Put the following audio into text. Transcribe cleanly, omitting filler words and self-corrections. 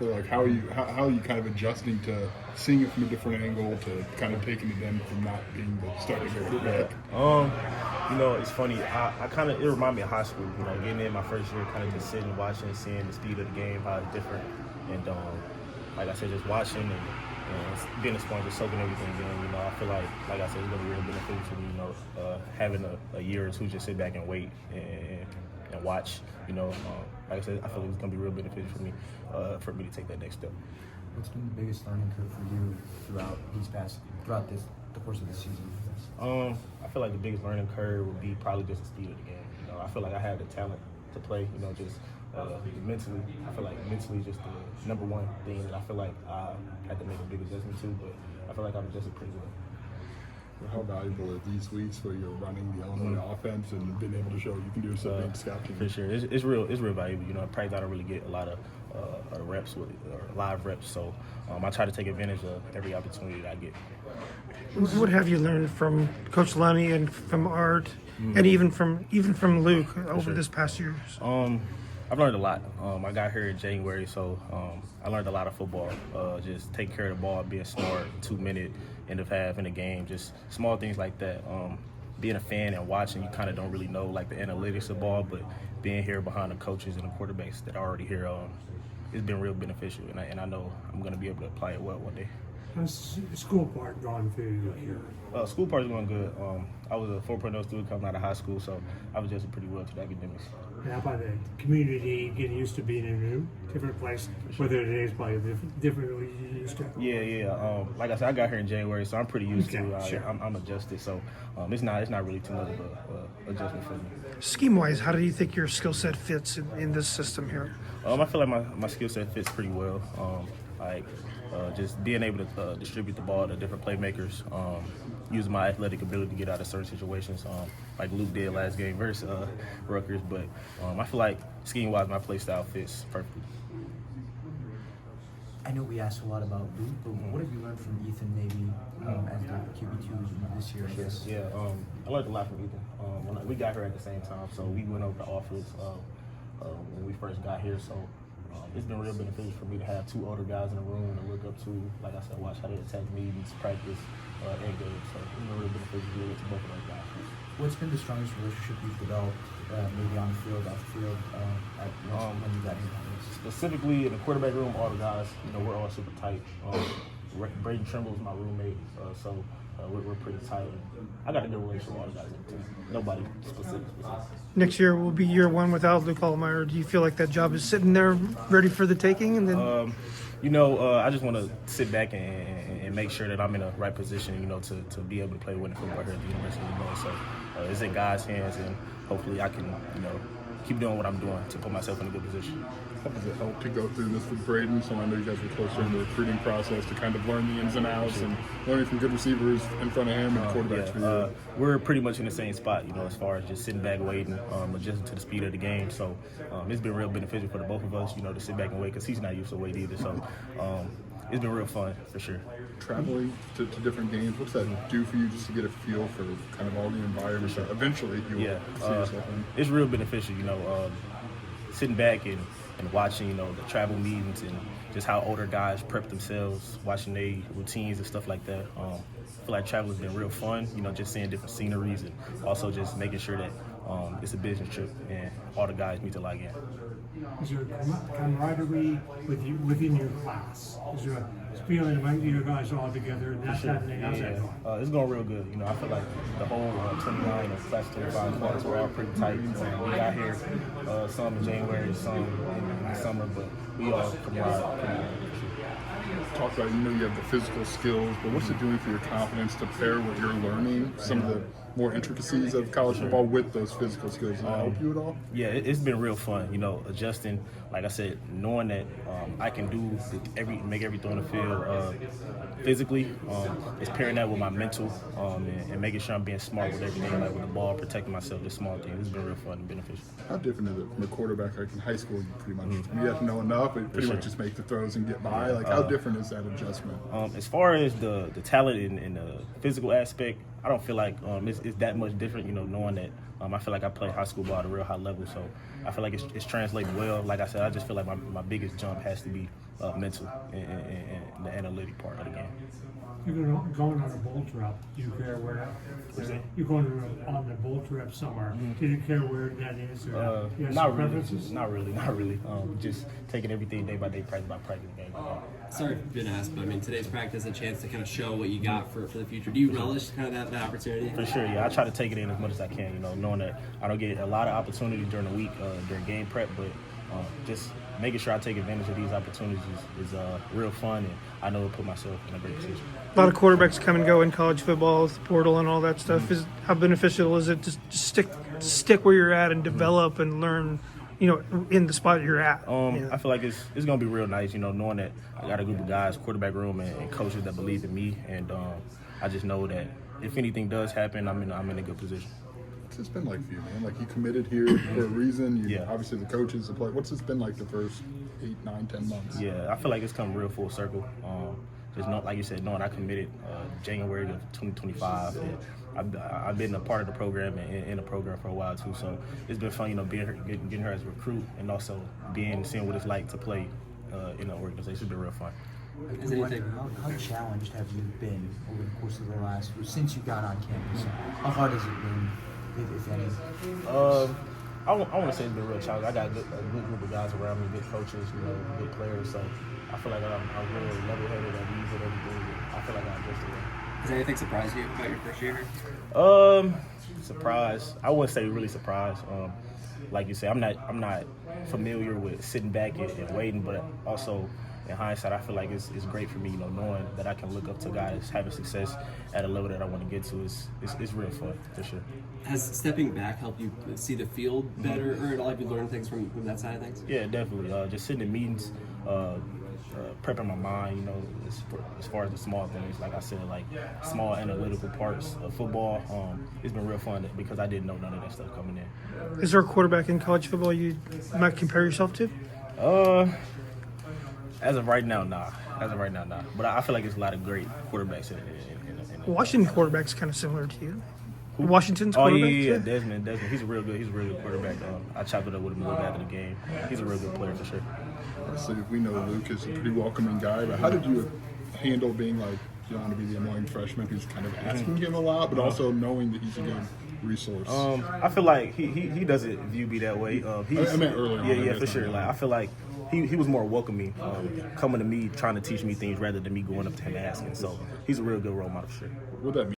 Like how are you kind of adjusting to seeing it from a different angle to kind of taking it then from not being the starting quarterback? It's funny. I kind of, it reminded me of high school. Getting in my first year, kind of just sitting, watching, seeing the speed of the game, how it's different, and like I said, just watching and being a sponge, just soaking everything in. I feel like I said, it's gonna be really beneficial for me. Having a year or two, just sit back and wait and watch. Like I said, I feel like it's gonna be real beneficial for me to take that next step. What's been the biggest learning curve for you throughout the course of the season? I feel like the biggest learning curve would be probably just the speed of the game. I feel like I have the talent to play. Just mentally. I feel like mentally just the number one thing that I feel like I had to make a big adjustment to. But I feel like I've adjusted pretty well. How valuable are these weeks where you're running the Illini offense and being able to show you can do something scouting? For sure, it's real valuable. In practice, I don't really get a lot of reps or live reps, so I try to take advantage of every opportunity that I get. What have you learned from Coach Lenny and from Art, and even from Luke over this past year? I've learned a lot. I got here in January, so I learned a lot of football. Just taking care of the ball, being smart, 2-minute end of half in the game, just small things like that. Being a fan and watching, you kind of don't really know like the analytics of ball, but being here behind the coaches and the quarterbacks that are already here, it's been real beneficial, and I know I'm going to be able to apply it well one day. How's the school part gone for you here? School part's going good. I was a 4.0 student coming out of high school, so I was adjusted pretty well to the academics. And how about the community, getting used to being in a new, different place, whether it is probably different than you used to? Yeah. Like I said, I got here in January, so I'm pretty used to it. Sure. I'm adjusted, so it's not really too much of a adjustment for me. Scheme-wise, how do you think your skill set fits in this system here? I feel like my skill set fits pretty well. Just being able to distribute the ball to different playmakers, using my athletic ability to get out of certain situations, like Luke did last game versus Rutgers. But I feel like scheme-wise, my play style fits perfectly. I know we asked a lot about Luke, but what have you learned from Ethan maybe as the QB2 this year, I guess? Yeah, I learned a lot from Ethan. When we got here at the same time, so we went over the offers when we first got here. So it's been real beneficial for me to have two older guys in the room to look up to. Like I said, watch how they attack meetings, practice, and games. So it's been real beneficial to get to both of those guys. What's been the strongest relationship you've developed, maybe on the field, off the field, when you got here? Specifically in the quarterback room, all the guys, we're all super tight. Braden Trimble is my roommate, so we're pretty tight. I got a good relationship with all the guys in the team. Nobody specific. Next year will be year one without Luke Allmeyer. Do you feel like that job is sitting there ready for the taking? And then, I just want to sit back and make sure that I'm in the right position, to be able to play winning football here at the University of Illinois. So it's in God's hands, and hopefully I can, keep doing what I'm doing to put myself in a good position. How does it help to go through this with Braden? So I know you guys were close during the recruiting process to kind of learn the ins and outs and learning from good receivers in front of him and quarterbacks for you. We're pretty much in the same spot, as far as just sitting back waiting, adjusting to the speed of the game. So it's been real beneficial for the both of us, to sit back and wait because he's not used to wait either. So it's been real fun for sure. Traveling to different games, what's that do for you just to get a feel for kind of all the environment that eventually you will see yourself in? It's real beneficial, sitting back and watching, the travel meetings and just how older guys prep themselves, watching their routines and stuff like that. I feel like travel has been real fun, just seeing different sceneries and also just making sure that it's a business trip and all the guys need to log in. Is there camaraderie within your class? Is there a feeling among you guys all together and that's happening? How's that going? It's going real good. I feel like the whole 29 or class 25 class, we're all pretty tight. We got here some in January, some in the summer, but we all camaraderie. Talk about, you have the physical skills, but what's it doing for your confidence to pair what you're learning, some of the more intricacies of college football with those physical skills? Does that help you at all? Yeah, it's been real fun, adjusting, like I said, knowing that I can make every throw in the field physically. It's pairing that with my mental and making sure I'm being smart with everything, like with the ball, protecting myself, just small things. It's been real fun and beneficial. How different is it from a quarterback? Like in high school, you pretty much you have to know enough, but pretty much just make the throws and get by. Like how different is that adjustment? As far as the talent and the physical aspect, I don't feel like it's that much different, knowing that I feel like I play high school ball at a real high level. So I feel like it's translating well. Like I said, I just feel like my biggest jump has to be mental and the analytic part of the game. You're going on a bowl trip. Do you care where? You're going on the bowl trip somewhere. Do you care where that is? Or you have Not some really. preferences? Not really. Just taking everything day by day, practice by practice, game by game. Sorry if you've been asked, but I mean, today's practice is a chance to kind of show what you got for the future. Do you relish kind of that opportunity? For sure, yeah. I try to take it in as much as I can, you know, knowing that I don't get a lot of opportunities during the week, during game prep, but just making sure I take advantage of these opportunities is real fun, and I know it'll put myself in a great position. A lot of quarterbacks come and go in college football, the portal and all that stuff. How beneficial is it to stick where you're at and develop and learn, you know, in the spot you're at? I feel like it's going to be real nice, you know, knowing that I got a group of guys, quarterback room, and coaches that believe in me, and I just know that if anything does happen, I'm in a good position. What's this been like for you, man? Like, you committed here for a reason. You, obviously, the coaches, the play. What's this been like the first 8, 9, 10 months? Yeah, I feel like it's come real full circle. Just not, like you said, knowing I committed January of 2025. And I've been a part of the program and in the program for a while too. So it's been fun, you know, being here, getting her as a recruit, and also seeing what it's like to play in the organization. It's been real fun. How challenged have you been over the course of the last, since you got on campus? How hard has it been, if any? I want to say it's been real challenging. I got a good group of guys around me, good coaches, you know, good players. So I feel like I'm really level-headed at ease and everything. I feel like I addressed it. Does anything surprise you about your first year here? Surprised. I wouldn't say really surprised. Like you said, I'm not familiar with sitting back and waiting, but also in hindsight, I feel like it's great for me, you know, knowing that I can look up to guys having success at a level that I want to get to. It's real fun, for sure. Has stepping back helped you see the field better, or at all have you learned things from that side of things? Yeah, definitely. Just sitting in meetings, prepping my mind, you know, as far as the small things, like I said, like small analytical parts of football. It's been real fun because I didn't know none of that stuff coming in. Is there a quarterback in college football you might compare yourself to? As of right now, nah. But I feel like there's a lot of great quarterbacks in Washington quarterback's kind of similar to you. Washington's quarterback? Oh, yeah. Desmond. He's a real good quarterback. I chopped it up with him a little bit after the game. He's a real good player for sure. Obviously, we know Luke is a pretty welcoming guy, but how did you handle being like, you don't want to be the annoying freshman who's kind of asking him a lot, but also knowing that he's a good resource? I feel like he doesn't view me that way. I meant earlier. Yeah, for sure. Like I feel like he was more welcoming, coming to me, trying to teach me things rather than me going up to him asking. So he's a real good role model for sure. What would that mean?